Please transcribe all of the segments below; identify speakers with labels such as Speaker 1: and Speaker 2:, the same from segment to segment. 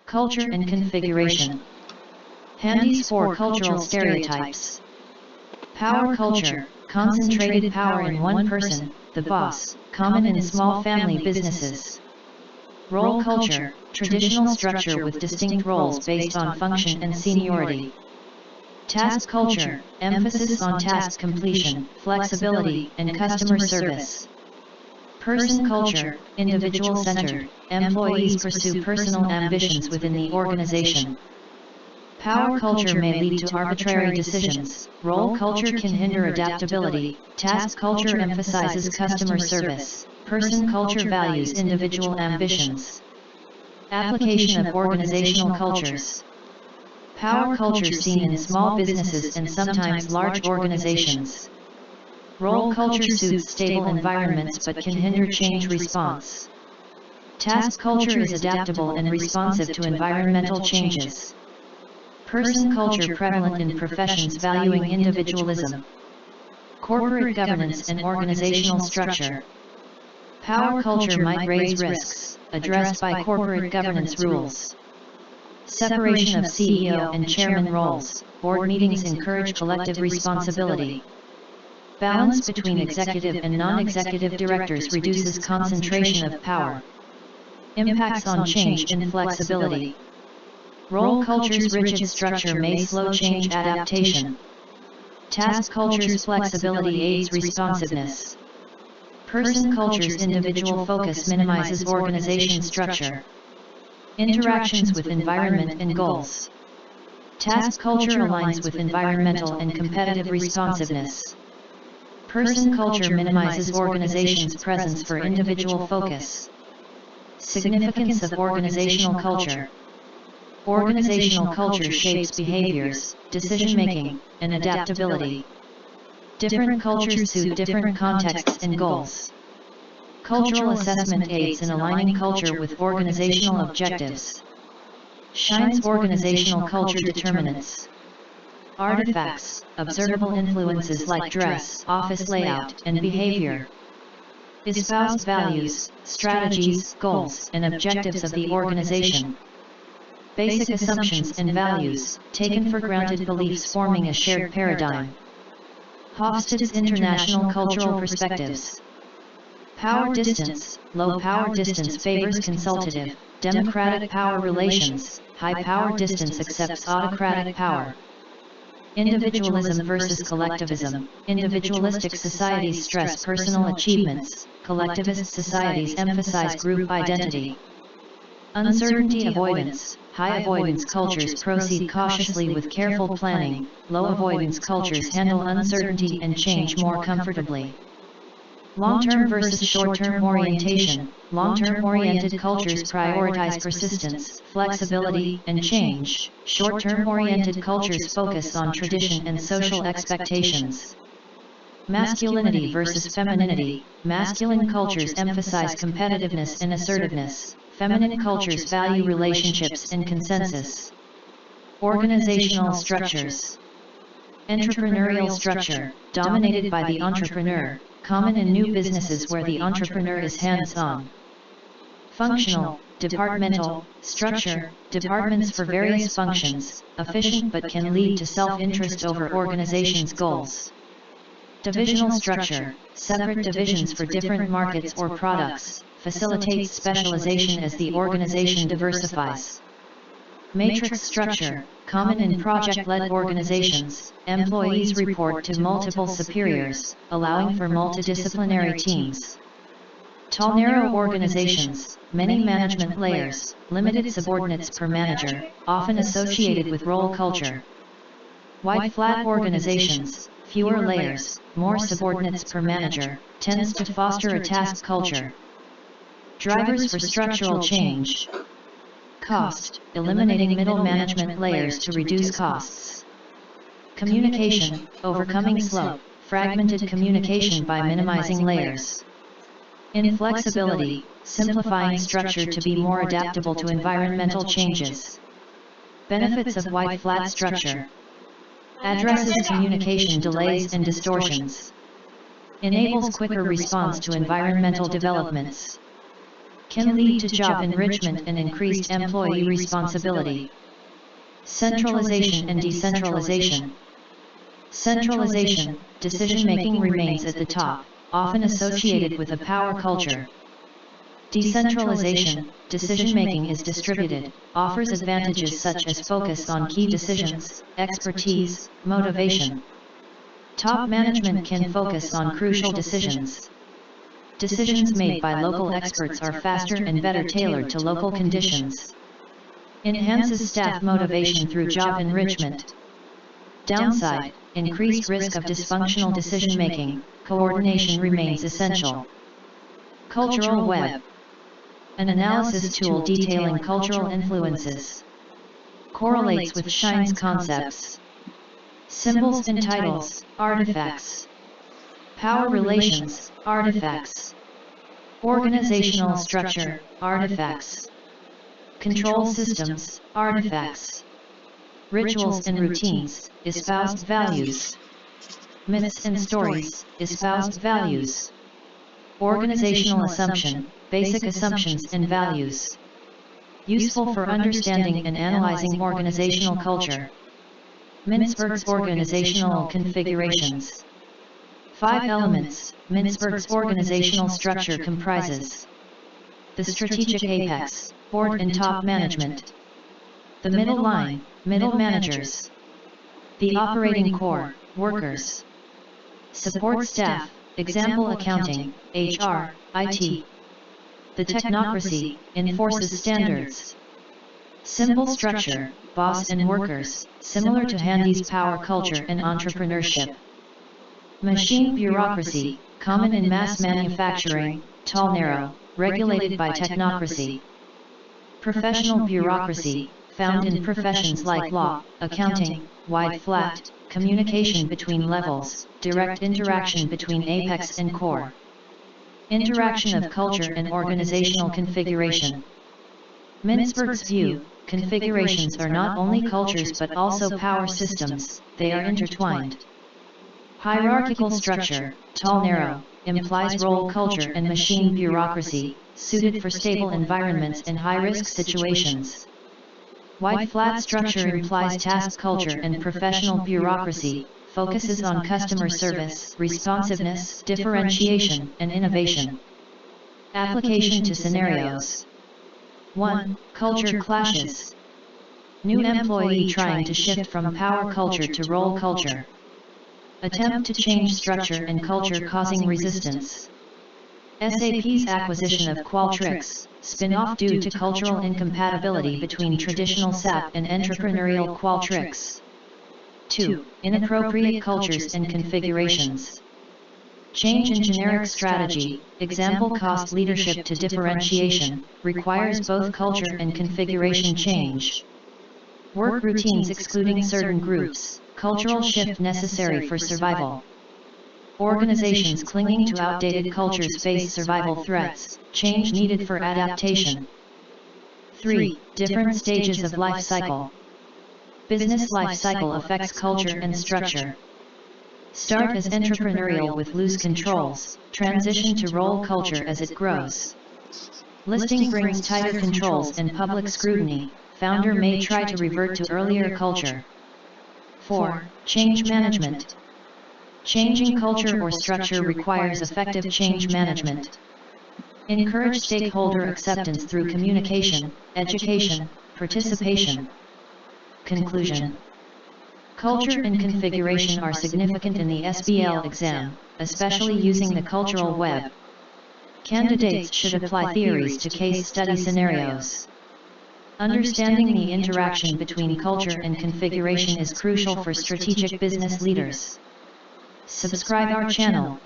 Speaker 1: Culture and configuration. Handies for cultural stereotypes. Power culture, concentrated power in one person, the boss, common in small family businesses. Role culture, traditional structure with distinct roles based on function and seniority. Task culture, emphasis on task completion, flexibility, and customer service. Person culture, individual-centered, employees pursue personal ambitions within the organization. Power culture may lead to arbitrary decisions. Role culture can hinder adaptability. Task culture emphasizes customer service. Person culture values individual ambitions. Application of organizational cultures. Power culture seen in small businesses and sometimes large organizations. Role culture suits stable environments but can hinder change response. Task culture is adaptable and responsive to environmental changes. Person culture prevalent in professions valuing individualism. Corporate governance and organizational structure. Power culture might raise risks, addressed by corporate governance rules. Separation of CEO and chairman roles. Board meetings encourage collective responsibility. Balance between executive and non-executive directors reduces concentration of power. Impacts on change and flexibility. Role culture's rigid structure may slow change adaptation. Task culture's flexibility aids responsiveness. Person culture's individual focus minimizes organization structure. Interactions with environment and goals. Task culture aligns with environmental and competitive responsiveness. Person culture minimizes organization's presence for individual focus. Significance of organizational culture. Organizational culture shapes behaviors, decision-making, and adaptability. Different cultures suit different contexts and goals. Cultural assessment aids in aligning culture with organizational objectives. Shines organizational culture determinants. Artifacts, observable influences like dress, office layout, and behavior. Espoused values, strategies, goals, and objectives of the organization. Basic assumptions and values, taken for granted beliefs forming a shared paradigm. Hofstede's International Cultural Perspectives. Power distance. Low power distance favors consultative, democratic power relations. High power distance accepts autocratic power. Individualism versus collectivism. Individualistic societies stress personal achievements. Collectivist societies emphasize group identity. Uncertainty avoidance. High avoidance cultures proceed cautiously with careful planning. Low avoidance cultures handle uncertainty and change more comfortably. Long-term versus short-term orientation. Long-term oriented cultures prioritize persistence, flexibility, and change. Short-term oriented cultures focus on tradition and social expectations. Masculinity versus femininity. Masculine cultures emphasize competitiveness and assertiveness. Feminine cultures value relationships and consensus. Organizational structures. Entrepreneurial structure, dominated by the entrepreneur, common in new businesses where the entrepreneur is hands-on. Functional, departmental, structure, departments for various functions, efficient but can lead to self-interest over organization's goals. Divisional structure, separate divisions for different markets or products, facilitates specialization as the organization diversifies. Matrix structure, common in project-led organizations, employees report to multiple superiors, allowing for multidisciplinary teams. Tall narrow organizations, many management layers, limited subordinates per manager, often associated with role culture. Wide flat organizations, fewer layers, more subordinates per manager, tends to foster a task culture. Drivers for structural change. Cost, eliminating middle management layers to reduce costs. Communication, overcoming slow, fragmented communication by minimizing layers. Inflexibility, simplifying structure to be more adaptable to environmental changes. Benefits of wide flat structure. Addresses communication delays and distortions. Enables quicker response to environmental developments. can lead to job enrichment and increased employee responsibility. Centralization and decentralization. Centralization, decision-making remains at the top, often associated with a power culture. Decentralization, decision-making is distributed, offers advantages such as focus on key decisions, expertise, motivation. Top management can focus on crucial decisions. Decisions made by local experts are faster and better tailored to local conditions. Enhances staff motivation through job enrichment. Downside, increased risk of dysfunctional decision-making, coordination remains essential. Cultural web. An analysis tool detailing cultural influences. Correlates with Shine's concepts. Symbols and titles, artifacts. Power relations, artifacts. Organizational structure, artifacts. Control systems, artifacts. Rituals and routines, espoused values. Myths and stories, espoused values. Organizational assumption, basic assumptions and values. Useful for understanding and analyzing organizational culture. Mintzberg's organizational configurations. 5 elements, Mintzberg's organizational structure comprises. The strategic apex, board and top management. The middle line, middle managers. The operating core, workers. Support staff, example accounting, HR, IT. The technocracy, enforces standards. Symbol structure, boss and workers, similar to Handy's power culture and entrepreneurship. Machine bureaucracy, common in mass manufacturing, tall narrow, regulated by technocracy. Professional bureaucracy, found in professions like law, accounting, wide flat, communication between levels, direct interaction between apex and core. Interaction of culture and organizational configuration. Mintzberg's view, configurations are not only cultures but also power systems, they are intertwined. Hierarchical structure, tall narrow, implies role culture and machine bureaucracy, suited for stable environments and high-risk situations. Wide flat structure implies task culture and professional bureaucracy, focuses on customer service, responsiveness, differentiation, and innovation. Application to scenarios. 1. Culture clashes. New employee trying to shift from power culture to role culture. Attempt to change structure and culture causing resistance. SAP's acquisition of Qualtrics, spin-off due to cultural incompatibility between traditional SAP and entrepreneurial Qualtrics. 2. Inappropriate cultures and configurations. Change in generic strategy, example cost leadership to differentiation, requires both culture and configuration change. Work routines excluding certain groups, cultural shift necessary for survival. Organizations clinging to outdated cultures face survival threats, change needed for adaptation. 3. Different stages of life cycle. Business life cycle affects culture and structure. Start as entrepreneurial with loose controls, transition to role culture as it grows. Listing brings tighter controls and public scrutiny, founder may try to revert to earlier culture. 4. Change management. Changing culture or structure requires effective change management. Encourage stakeholder acceptance through communication, education, participation. Conclusion. Culture and configuration are significant in the SBL exam, especially using the cultural web. Candidates should apply theories to case study scenarios. Understanding the interaction between culture and configuration is crucial for strategic business leaders. Subscribe our channel.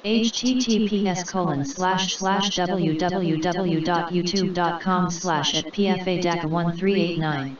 Speaker 1: https://www.youtube.com/@pfadaca1389